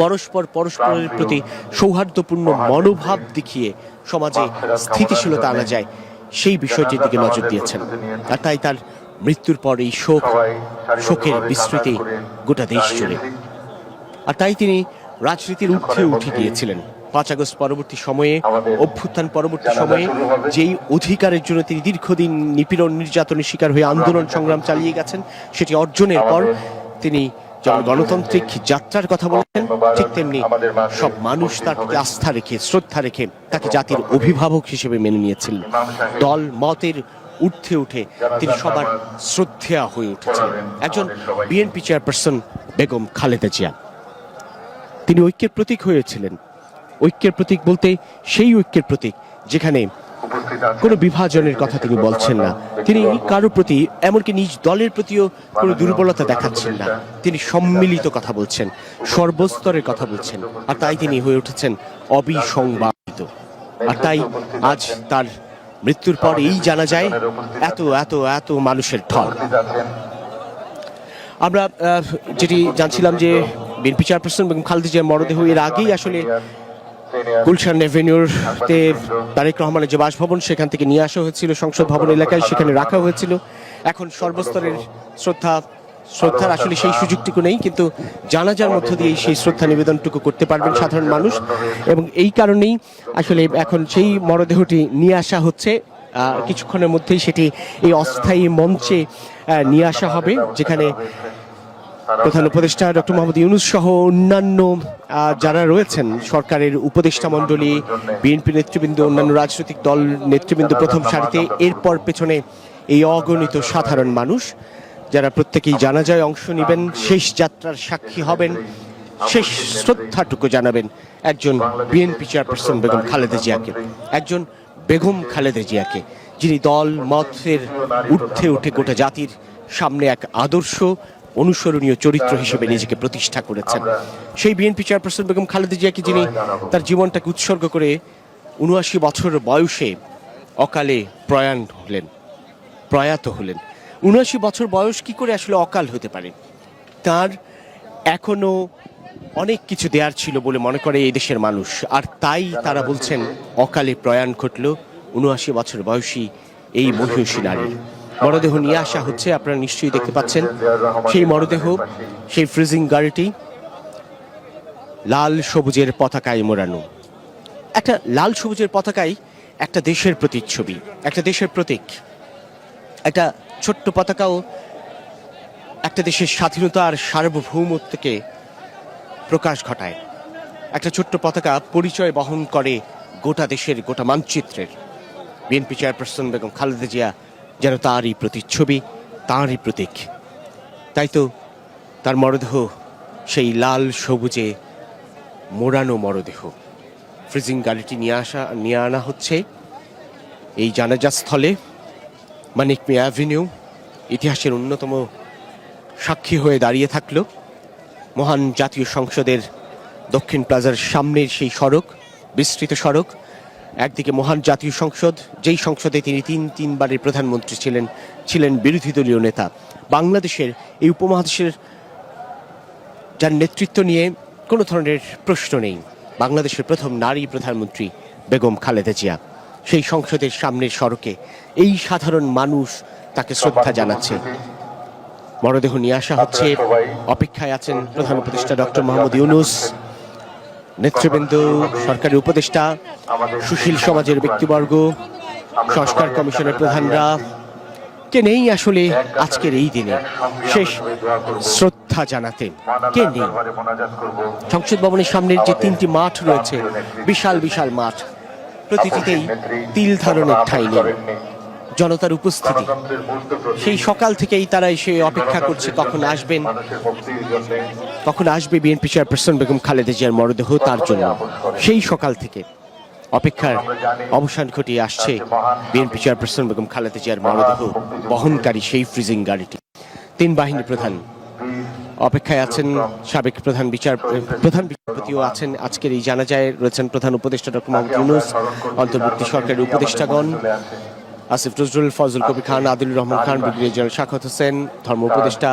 পরস্পরের প্রতি সৌহার্দ্যপূর্ণ মনোভাব দেখিয়ে সমাজে স্থিতিশীলতা আনা যায় সেই বিষয়টির দিকে নজর দিয়েছেন। আর তাই তার মৃত্যুর পর এই শোকের বিস্তৃতি গোটা দেশ জুড়ে। আর তাই তিনি রাজনীতির ঊর্ধ্বে উঠে গিয়েছিলেন। 5 আগস্ট পরবর্তী সময়ে, অভ্যুত্থান পরবর্তী সময়ে যেই অধিকারের জন্য তিনি দীর্ঘদিন নিপীড়ন নির্যাতনের শিকার হয়ে আন্দোলন সংগ্রাম চালিয়ে গেছেন, সেটি অর্জনের পর তিনি যেমন গণতান্ত্রিক যাত্রার কথা বলেছেন, ঠিক তেমনি সব মানুষ তার প্রতি আস্থা রেখে, শ্রদ্ধা রেখে তাকে জাতির অভিভাবক হিসেবে মেনে নিয়েছিলেন। দল মতের ঊর্ধ্বে উঠে তিনি সবার শ্রদ্ধেয়া হয়ে উঠেছিলেন। একজন বিএনপি চেয়ারপারসন বেগম খালেদা জিয়া, তিনি ঐক্যের প্রতীক হয়েছিলেন। ঐক্যের প্রতীক বলতে সেই ঐক্যের প্রতীক যেখানে কোনো বিভাজনের কথা তিনি বলছেন না, তিনি কারো প্রতি, এমনকি নিজ দলের প্রতিও কোনো দুর্বলতা দেখাচ্ছেন না। তিনি সম্মিলিত কথা বলছেন, সর্বস্তরের কথা বলছেন। আর তাই তিনি হয়ে উঠেছেন অবিসংবাদিত। আর তাই আজ তার মৃত্যুর পর এই জানা যায় এত এত এত মানুষের ঢল। আমরা যেটি জানছিলাম যে বিএনপি চেয়ারপারসন বেগম খালেদা জিয়ার মরদেহ এর আগেই আসলে গুলশান এভিনিউতে তারেক রহমানের যে বাসভবন, সেখান থেকে নিয়ে আসা হয়েছিল সংসদ ভবন এলাকায়, সেখানে রাখা হয়েছিল। এখন সর্বস্তরের শ্রদ্ধার আসলে সেই সুযোগটুকু নেই, কিন্তু জানাজার মধ্য দিয়ে সেই শ্রদ্ধা নিবেদনটুকু করতে পারবেন সাধারণ মানুষ। এবং এই কারণেই আসলে এখন সেই মরদেহটি নিয়ে আসা হচ্ছে। কিছুক্ষণের মধ্যেই সেটি এই অস্থায়ী মঞ্চে নিয়ে আসা হবে, যেখানে প্রধান উপদেষ্টা ডক্টর মোহাম্মদ ইউনূস সহ অন্যান্য যারা রয়েছেন, সরকারের উপদেষ্টা মণ্ডলী, বিএনপি নেতৃবৃন্দ, অন্যান্য রাজনৈতিক দল নেতৃবৃন্দ প্রথম সারিতে, এরপর পেছনে এই অগণিত সাধারণ মানুষ যারা প্রত্যেকেই জানাজায় অংশ নেবেন, শেষ যাত্রার সাক্ষী হবেন, শেষ শ্রদ্ধাটুকু জানাবেন একজন বিএনপি চেয়ারপারসন বেগম খালেদা জিয়াকে, একজন বেগম খালেদা জিয়াকে, যিনি দল মতের ঊর্ধ্বে উঠে গোটা জাতির সামনে এক আদর্শ অনুসরণীয় চরিত্র হিসেবে নিজেকে প্রতিষ্ঠা করেছেন। সেই বিএনপি চেয়ারপারসন বেগম খালেদা জিয়াকে, যিনি তার জীবনটাকে উৎসর্গ করে ৭৯ বছর বয়সে অকালে প্রয়াত হলেন। ৭৯ বছর বয়স কি করে আসলে অকাল হতে পারে? তার এখনো অনেক কিছু দেওয়ার ছিল বলে মনে করে এই দেশের মানুষ। আর তাই তারা বলছেন অকালে প্রয়াণ ঘটল ৭৯ বছর বয়সী এই মহিষী নারীর। মরদেহ নিয়ে আসা হচ্ছে, আপনারা নিশ্চয়ই দেখতে পাচ্ছেন সেই মরদেহ, সেই ফ্রিজিং গাড়িটি লাল সবুজের পতাকায় মোড়ানো। একটা লাল সবুজের পতাকায় একটা দেশের প্রতিচ্ছবি, একটা দেশের প্রতীক। একটা ছোট্ট পতাকাও একটা দেশের স্বাধীনতা আর সার্বভৌমত্বকে প্রকাশ ঘটায়। একটা ছোট্ট পতাকা পরিচয় বহন করে গোটা দেশের, গোটা মানচিত্রের। বিএনপি চেয়ারপারসন বেগম খালেদা জিয়া যেন তারই প্রতিচ্ছবি, তাঁরই প্রতীক। তাই তো তার মরদেহ সেই লাল সবুজে মোড়ানো মরদেহ ফ্রিজিং গাড়িটি নিয়ে আনা হচ্ছে এই জানাজা স্থলে। মানিক মিয়া অ্যাভিনিউ ইতিহাসের অন্যতম সাক্ষী হয়ে দাঁড়িয়ে থাকলো। মহান জাতীয় সংসদের দক্ষিণ প্লাজার সামনের সেই সড়ক, বিস্তৃত সড়ক, একদিকে মহান জাতীয় সংসদ, যেই সংসদে তিনি তিনবারের প্রধানমন্ত্রী ছিলেন বিরোধী দলীয় নেতা। বাংলাদেশের এই উপমহাদেশের যার নেতৃত্ব নিয়ে কোনো ধরনের প্রশ্ন নেই, বাংলাদেশের প্রথম নারী প্রধানমন্ত্রী বেগম খালেদা জিয়া। সেই সংসদের সামনের সড়কে এই সাধারণ মানুষ তাকে শ্রদ্ধা জানাচ্ছে। মরদেহ নিয়ে আসা হচ্ছে, অপেক্ষায় আছেন প্রধান উপদেষ্টা ডক্টর মোহাম্মদ ইউনূস, নেতৃবৃন্দ, সরকারি উপদেষ্টা, সুশীল সমাজের ব্যক্তিবর্গ, সংস্কার কমিশনের প্রধানরা। কে নেই আসলে আজকের এই দিনে শেষ শ্রদ্ধা জানাতে? কে নেই? সংসদ ভবনের সামনের যে 3টি মাঠ রয়েছে, বিশাল বিশাল মাঠ, প্রতিটিতেই তিল ধারণের ঠাঁই নেই। জনতার উপস্থিতি সেই সকাল থেকেই তারা এসে অপেক্ষা করছে কখন আসবে বিএনপি চেয়ারপারসন বেগম খালেদা জিয়ার মরদেহ, তার জন্য সেই সকাল থেকে অপেক্ষার অবসান ঘটিয়ে আসছে বিএনপি চেয়ারপারসন বেগম খালেদা জিয়ার মরদেহ বহনকারী সেই ফ্রিজিং গাড়িটি। 3 বাহিনী প্রধান অপেক্ষায় আছেন, সাবেক প্রধান বিচারপতিও আছেন। আজকের এই জানাজায় রয়েছেন প্রধান উপদেষ্টা ডক্টর মোহাম্মদ ইউনূস, অন্তর্বর্তী সরকারের উপদেষ্টাগণ আসিফ নজরুল, ফজল কবির খান, আদিলুর রহমান খান, ব্রিগেডিয়ার জেনারেল শাখাওয়াত হোসেন, ধর্ম উপদেষ্টা